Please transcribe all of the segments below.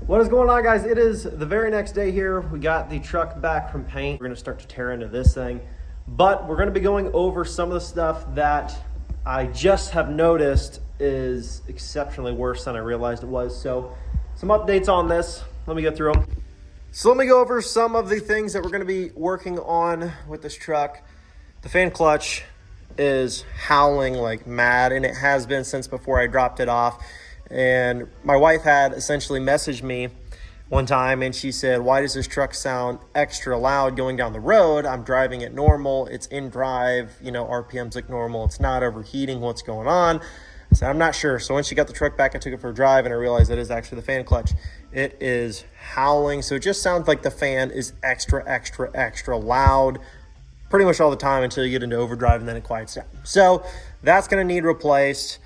What is going on, guys? It is the very next day here. We got the truck back from paint. We're gonna start to tear into this thing, but we're gonna be going over some of the stuff that I just have noticed is exceptionally worse than I realized it was. So some updates on this. Let me go through them. So let me go over some of the things that we're gonna be working on with this truck. The fan clutch is howling like mad, and it has been since before I dropped it off. And my wife had essentially messaged me one time and she said, why does this truck sound extra loud going down the road? I'm driving it normal. It's in drive, you know, RPMs look normal. It's not overheating. What's going on? I said, I'm not sure. So when she got the truck back, I took it for a drive and I realized it is actually the fan clutch. It is howling. So it just sounds like the fan is extra loud pretty much all the time until you get into overdrive and then it quiets down. So that's going to need replaced.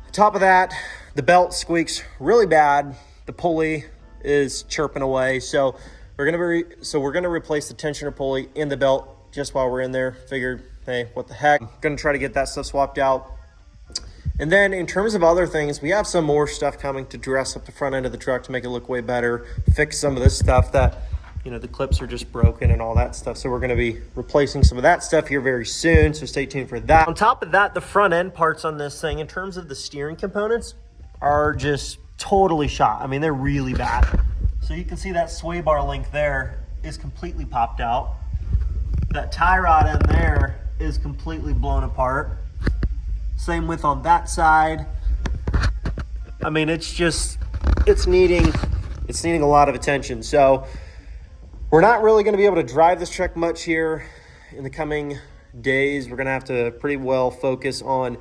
On top of that, the belt squeaks really bad. The pulley is chirping away. So we're gonna replace the tensioner pulley in the belt just while we're in there. Figured, hey, what the heck? I'm gonna try to get that stuff swapped out. And then in terms of other things, we have some more stuff coming to dress up the front end of the truck to make it look way better, fix some of this stuff that, you know, the clips are just broken and all that stuff. So we're going to be replacing some of that stuff here very soon. So stay tuned for that. On top of that, the front end parts on this thing, in terms of the steering components, are just totally shot. I mean, they're really bad. So you can see that sway bar link there is completely popped out. That tie rod in there is completely blown apart. Same with on that side. I mean, it's needing a lot of attention. So we're not really going to be able to drive this truck much here in the coming days. We're going to have to pretty well focus on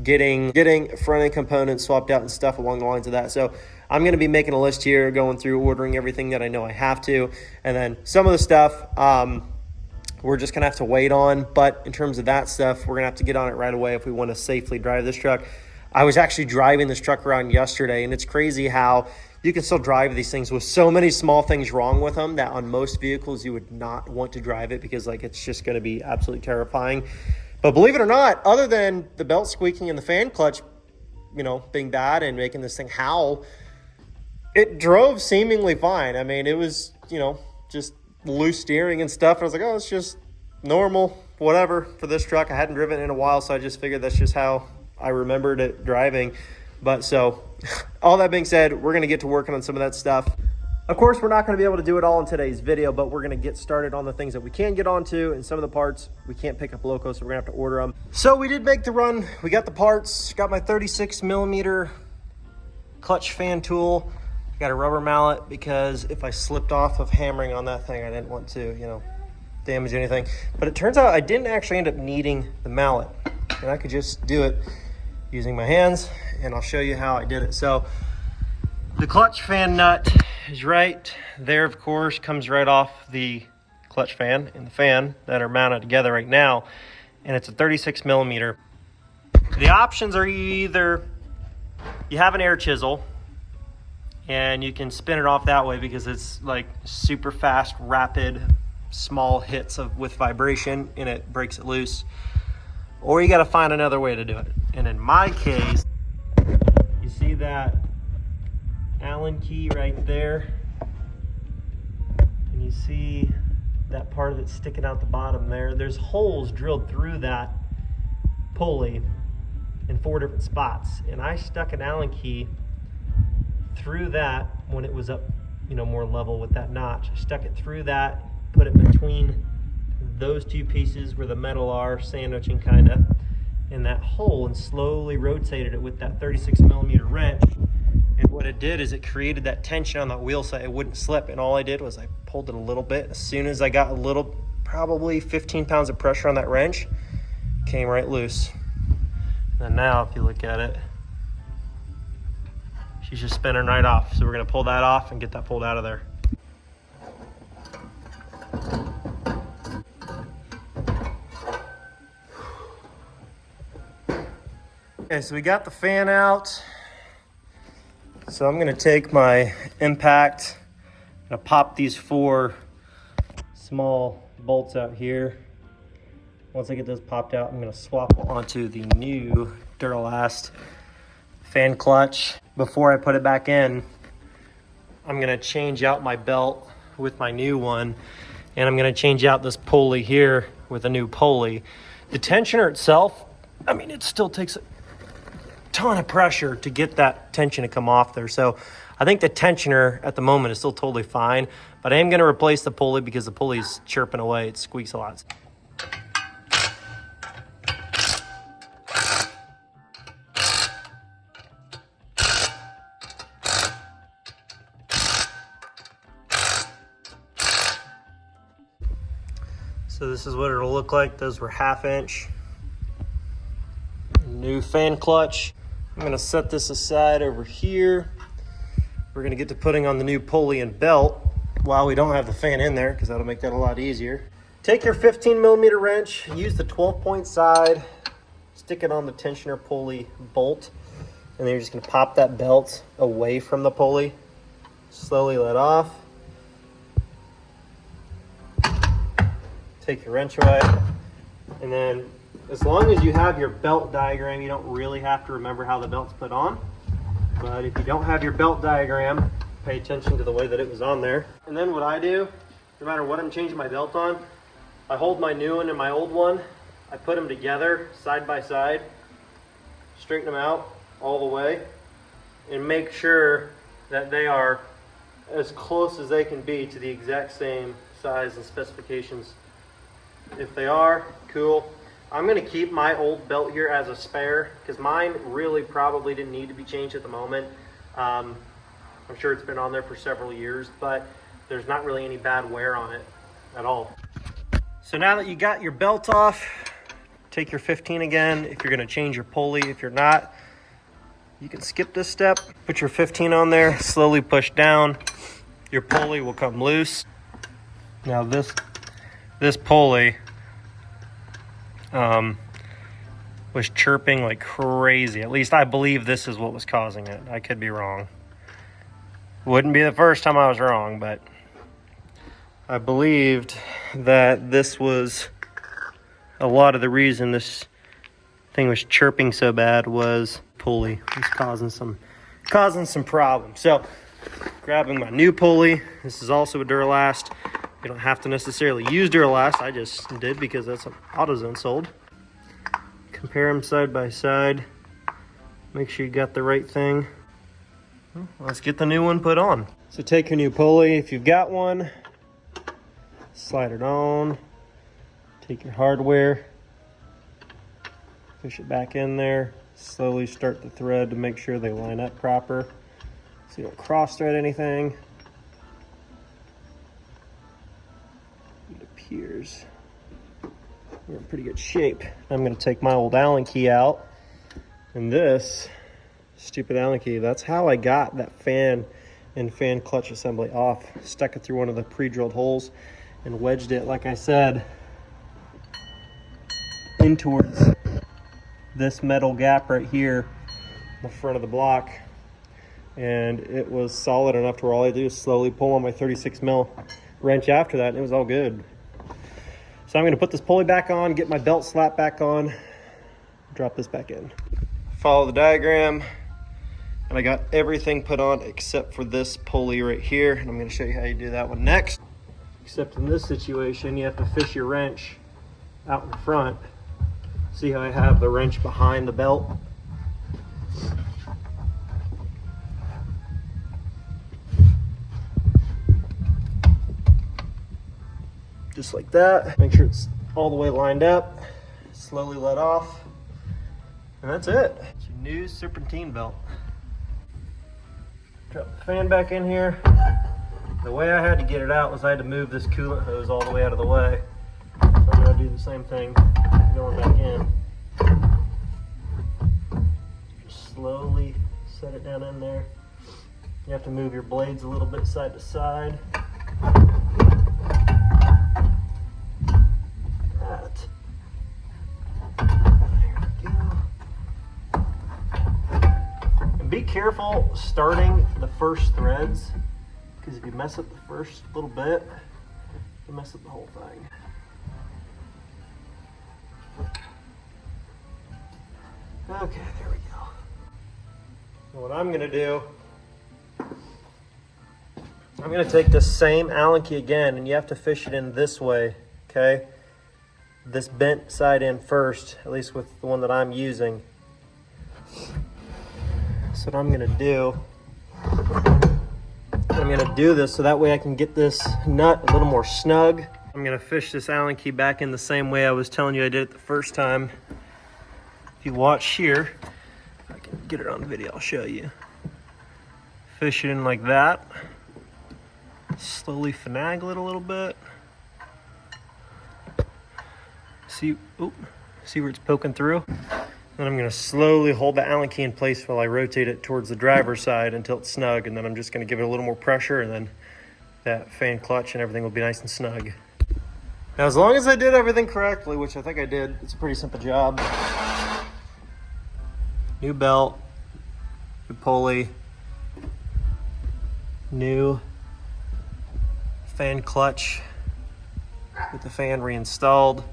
getting front end components swapped out and stuff along the lines of that. So I'm going to be making a list here, going through ordering everything that I know I have to. And then some of the stuff we're just going to have to wait on. But in terms of that stuff, we're going to have to get on it right away if we want to safely drive this truck. I was actually driving this truck around yesterday, and it's crazy how you can still drive these things with so many small things wrong with them that on most vehicles you would not want to drive it because like it's just going to be absolutely terrifying. But believe it or not, other than the belt squeaking and the fan clutch, you know, being bad and making this thing howl, it drove seemingly fine. I mean, it was, you know, just loose steering and stuff. I was like, oh, it's just normal, whatever for this truck. I hadn't driven it in a while, so I just figured that's just how I remembered it driving. But so all that being said, we're going to get to working on some of that stuff. Of course, we're not going to be able to do it all in today's video, but we're going to get started on the things that we can get onto, and some of the parts we can't pick up local, so we're going to have to order them. So we did make the run. We got the parts, got my 36mm clutch fan tool. Got a rubber mallet because if I slipped off of hammering on that thing, I didn't want to, you know, damage anything. But it turns out I didn't actually end up needing the mallet, and I could just do it using my hands, and I'll show you how I did it. So the clutch fan nut is right there, of course, comes right off the clutch fan and the fan that are mounted together right now, and it's a 36mm. The options are either you have an air chisel and you can spin it off that way because it's like super fast, rapid, small hits with vibration, and it breaks it loose. Or you got to find another way to do it. And in my case, you see that Allen key right there, and you see that part that's sticking out the bottom there. There's holes drilled through that pulley in 4 different spots, and I stuck an Allen key through that when it was up, you know, more level with that notch. I stuck it through that, put it between those two pieces where the metal are, sandwiching kind of in that hole, and slowly rotated it with that 36mm wrench. And what it did is it created that tension on that wheel so it wouldn't slip. And all I did was I pulled it a little bit. As soon as I got a little, probably 15 pounds of pressure on that wrench, came right loose. And now if you look at it, she's just spinning right off. So we're going to pull that off and get that pulled out of there. Okay, so we got the fan out. So I'm gonna take my impact, I'm gonna pop these 4 small bolts out here. Once I get those popped out, I'm gonna swap onto the new Duralast fan clutch. Before I put it back in, I'm gonna change out my belt with my new one, and I'm gonna change out this pulley here with a new pulley. The tensioner itself, I mean, it still takes a ton of pressure to get that tension to come off there. So I think the tensioner at the moment is still totally fine, but I am gonna replace the pulley because the pulley's chirping away. It squeaks a lot. So this is what it'll look like. Those were 1/2 inch. New fan clutch. I'm gonna set this aside over here. We're gonna get to putting on the new pulley and belt while we don't have the fan in there, because that'll make that a lot easier. Take your 15mm wrench, use the 12-point side, stick it on the tensioner pulley bolt, and then you're just gonna pop that belt away from the pulley. Slowly let off. Take your wrench away, and then as long as you have your belt diagram, you don't really have to remember how the belt's put on. But if you don't have your belt diagram, pay attention to the way that it was on there. And then what I do, no matter what I'm changing my belt on, I hold my new one and my old one, I put them together side by side, straighten them out all the way, and make sure that they are as close as they can be to the exact same size and specifications. If they are, cool. I'm gonna keep my old belt here as a spare because mine really probably didn't need to be changed at the moment. I'm sure it's been on there for several years, but there's not really any bad wear on it at all. So now that you got your belt off, take your 15 again. If you're gonna change your pulley, if you're not, you can skip this step. Put your 15 on there, slowly push down. Your pulley will come loose. Now this pulley was chirping like crazy. At least I believe this is what was causing it. I could be wrong. Wouldn't be the first time I was wrong, but I believed that this was a lot of the reason this thing was chirping so bad was pulley. It was causing some problems. So grabbing my new pulley. This is also a Duralast. You don't have to necessarily use Duralast. I just did because that's what AutoZone sold. Compare them side by side. Make sure you got the right thing. Well, let's get the new one put on. So take your new pulley, if you've got one, slide it on. Take your hardware, push it back in there. Slowly start the thread to make sure they line up proper so you don't cross thread anything. It appears we're in pretty good shape. I'm going to take my old Allen key out, and this stupid Allen key, that's how I got that fan and fan clutch assembly off. Stuck it through one of the pre-drilled holes and wedged it, like I said, in towards this metal gap right here in the front of the block, and it was solid enough to where all I do is slowly pull on my 36mm wrench after that, and it was all good. So I'm going to put this pulley back on, get my belt slap back on, drop this back in. Follow the diagram, and I got everything put on except for this pulley right here, and I'm going to show you how you do that one next. Except in this situation, you have to fish your wrench out in front. See how I have the wrench behind the belt? Just like that. Make sure it's all the way lined up. Slowly let off. And that's it. It's your new serpentine belt. Drop the fan back in here. The way I had to get it out was I had to move this coolant hose all the way out of the way. So I'm going to do the same thing going back in. Just slowly set it down in there. You have to move your blades a little bit side to side. That. There we go. And be careful starting the first threads, because if you mess up the first little bit, you mess up the whole thing. Okay, there we go. Now what I'm going to do I'm gonna take the same Allen key again, and you have to fish it in this way, okay? This bent side in first, at least with the one that I'm using. So what I'm gonna do, I'm gonna do this so that way I can get this nut a little more snug. I'm gonna fish this Allen key back in the same way I was telling you I did it the first time. If you watch here, if I can get it on video, I'll show you. Fish it in like that. Slowly finagle it a little bit. See where it's poking through? Then I'm gonna slowly hold the Allen key in place while I rotate it towards the driver's side until it's snug, and then I'm just gonna give it a little more pressure, and then that fan clutch and everything will be nice and snug. Now, as long as I did everything correctly, which I think I did, it's a pretty simple job. New belt, new pulley, new fan clutch with the fan reinstalled.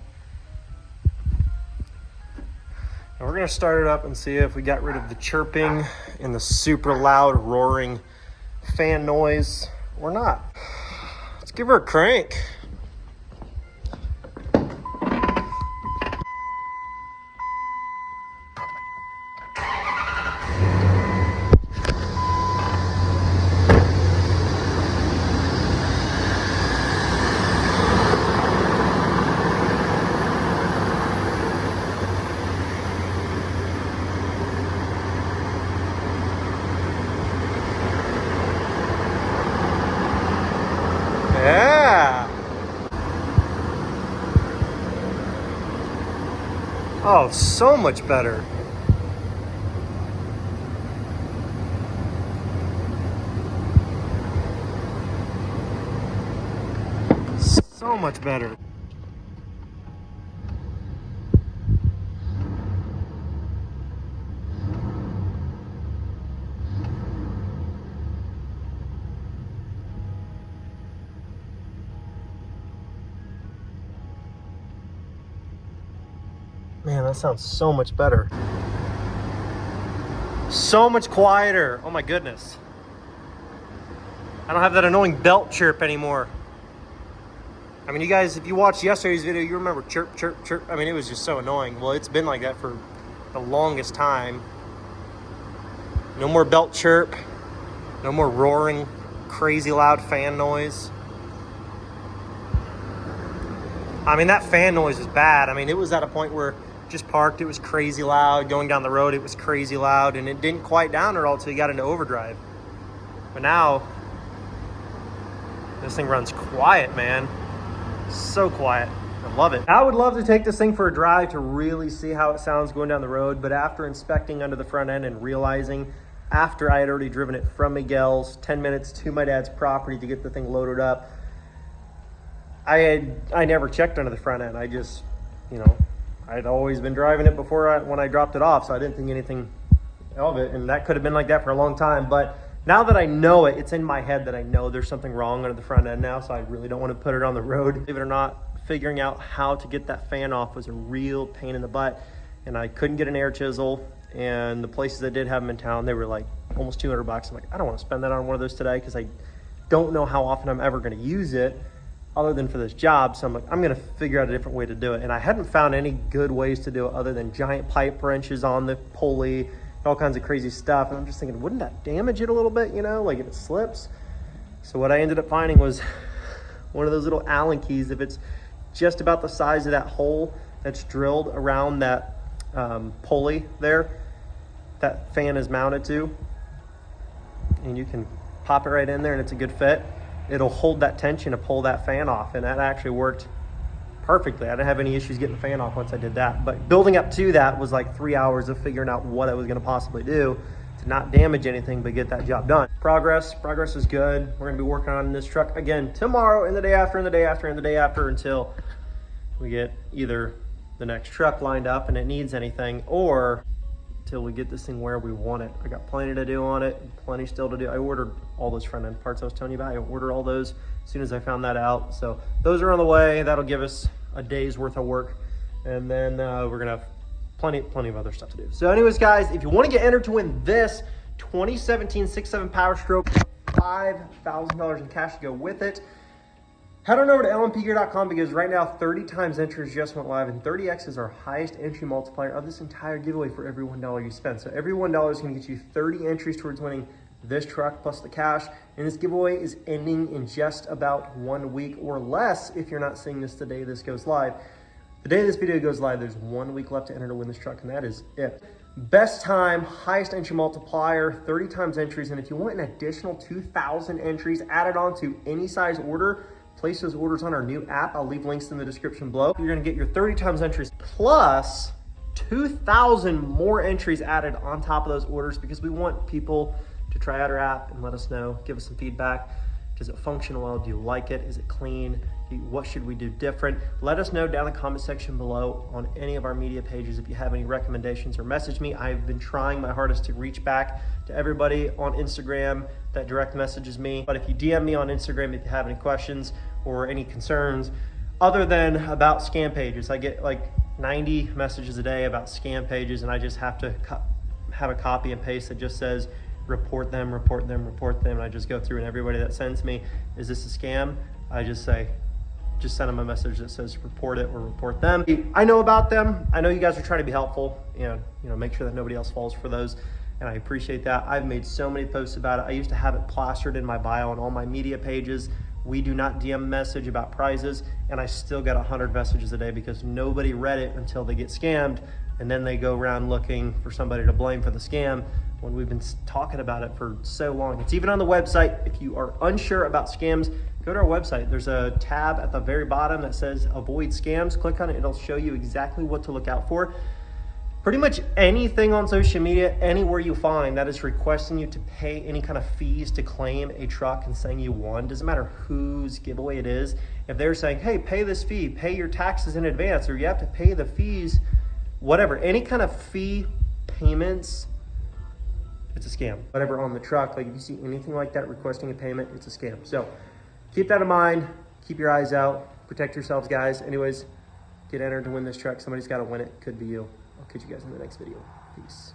And we're gonna start it up and see if we got rid of the chirping and the super loud roaring fan noise or not. Let's give her a crank. Yeah. Oh, so much better. So much better. Man, that sounds so much better. So much quieter. Oh my goodness. I don't have that annoying belt chirp anymore. I mean, you guys, if you watched yesterday's video, you remember chirp, chirp, chirp. I mean, it was just so annoying. Well, it's been like that for the longest time. No more belt chirp. No more roaring, crazy loud fan noise. I mean, that fan noise is bad. I mean, it was at a point where just parked, it was crazy loud. Going down the road, it was crazy loud, and it didn't quiet down at all until you got into overdrive. But now, this thing runs quiet, man. So quiet. I love it. I would love to take this thing for a drive to really see how it sounds going down the road, but after inspecting under the front end and realizing after I had already driven it from Miguel's 10 minutes to my dad's property to get the thing loaded up, I never checked under the front end. I just, you know, I'd always been driving it before when I dropped it off, so I didn't think anything of it, and that could have been like that for a long time. But now that I know it, it's in my head that I know there's something wrong under the front end now, so I really don't want to put it on the road. Believe it or not, figuring out how to get that fan off was a real pain in the butt, and I couldn't get an air chisel, and the places that did have them in town, they were like almost $200. I'm like, I don't want to spend that on one of those today because I don't know how often I'm ever going to use it other than for this job. So I'm like, I'm gonna figure out a different way to do it. And I hadn't found any good ways to do it other than giant pipe wrenches on the pulley, all kinds of crazy stuff. And I'm just thinking, wouldn't that damage it a little bit, you know, like if it slips? So what I ended up finding was one of those little Allen keys. If it's just about the size of that hole that's drilled around that pulley there, that fan is mounted to, and you can pop it right in there and it's a good fit. It'll hold that tension to pull that fan off, and that actually worked perfectly. I didn't have any issues getting the fan off once I did that. But building up to that was like 3 hours of figuring out what I was gonna possibly do to not damage anything but get that job done. Progress is good. We're gonna be working on this truck again tomorrow and the day after and the day after and the day after until we get either the next truck lined up and it needs anything, or till we get this thing where we want it. I got plenty to do on it, plenty still to do. I ordered all those front end parts I was telling you about. I ordered all those as soon as I found that out. So those are on the way. That'll give us a day's worth of work. And then we're gonna have plenty of other stuff to do. So anyways, guys, if you wanna get entered to win this 2017 6.7 PowerStroke $5,000 in cash to go with it. Head on over to lmpgear.com because right now 30 times entries just went live, and 30x is our highest entry multiplier of this entire giveaway for every $1 you spend. So every $1 is going to get you 30 entries towards winning this truck plus the cash. And this giveaway is ending in just about 1 week or less if you're not seeing this the day this goes live. The day this video goes live, there's 1 week left to enter to win this truck, and that is it. Best time, highest entry multiplier, 30 times entries. And if you want an additional 2,000 entries added on to any size order, place those orders on our new app. I'll leave links in the description below. You're gonna get your 30 times entries plus 2,000 more entries added on top of those orders because we want people to try out our app and let us know, give us some feedback. Does it function well? Do you like it? Is it clean? What should we do different? Let us know down in the comment section below on any of our media pages if you have any recommendations, or message me. I've been trying my hardest to reach back to everybody on Instagram that direct messages me. But if you DM me on Instagram if you have any questions or any concerns other than about scam pages, I get like 90 messages a day about scam pages, and I just have to have a copy and paste that just says report them, report them, report them. And I just go through, and everybody that sends me, is this a scam? I just say, just send them a message that says report it or report them. I know about them. I know you guys are trying to be helpful and make sure that nobody else falls for those. And I appreciate that. I've made so many posts about it. I used to have it plastered in my bio on all my media pages. We do not DM message about prizes, and I still get 100 messages a day because nobody read it until they get scammed, and then they go around looking for somebody to blame for the scam when we've been talking about it for so long. It's even on the website. If you are unsure about scams, go to our website. There's a tab at the very bottom that says avoid scams. Click on it. It'll show you exactly what to look out for. Pretty much anything on social media, anywhere you find that is requesting you to pay any kind of fees to claim a truck and saying you won, doesn't matter whose giveaway it is. If they're saying, hey, pay this fee, pay your taxes in advance, or you have to pay the fees, whatever, any kind of fee payments, it's a scam. Whatever on the truck, like if you see anything like that requesting a payment, it's a scam. So keep that in mind, keep your eyes out, protect yourselves, guys. Anyways, get entered to win this truck. Somebody's got to win it. Could be you. I'll catch you guys in the next video. Peace.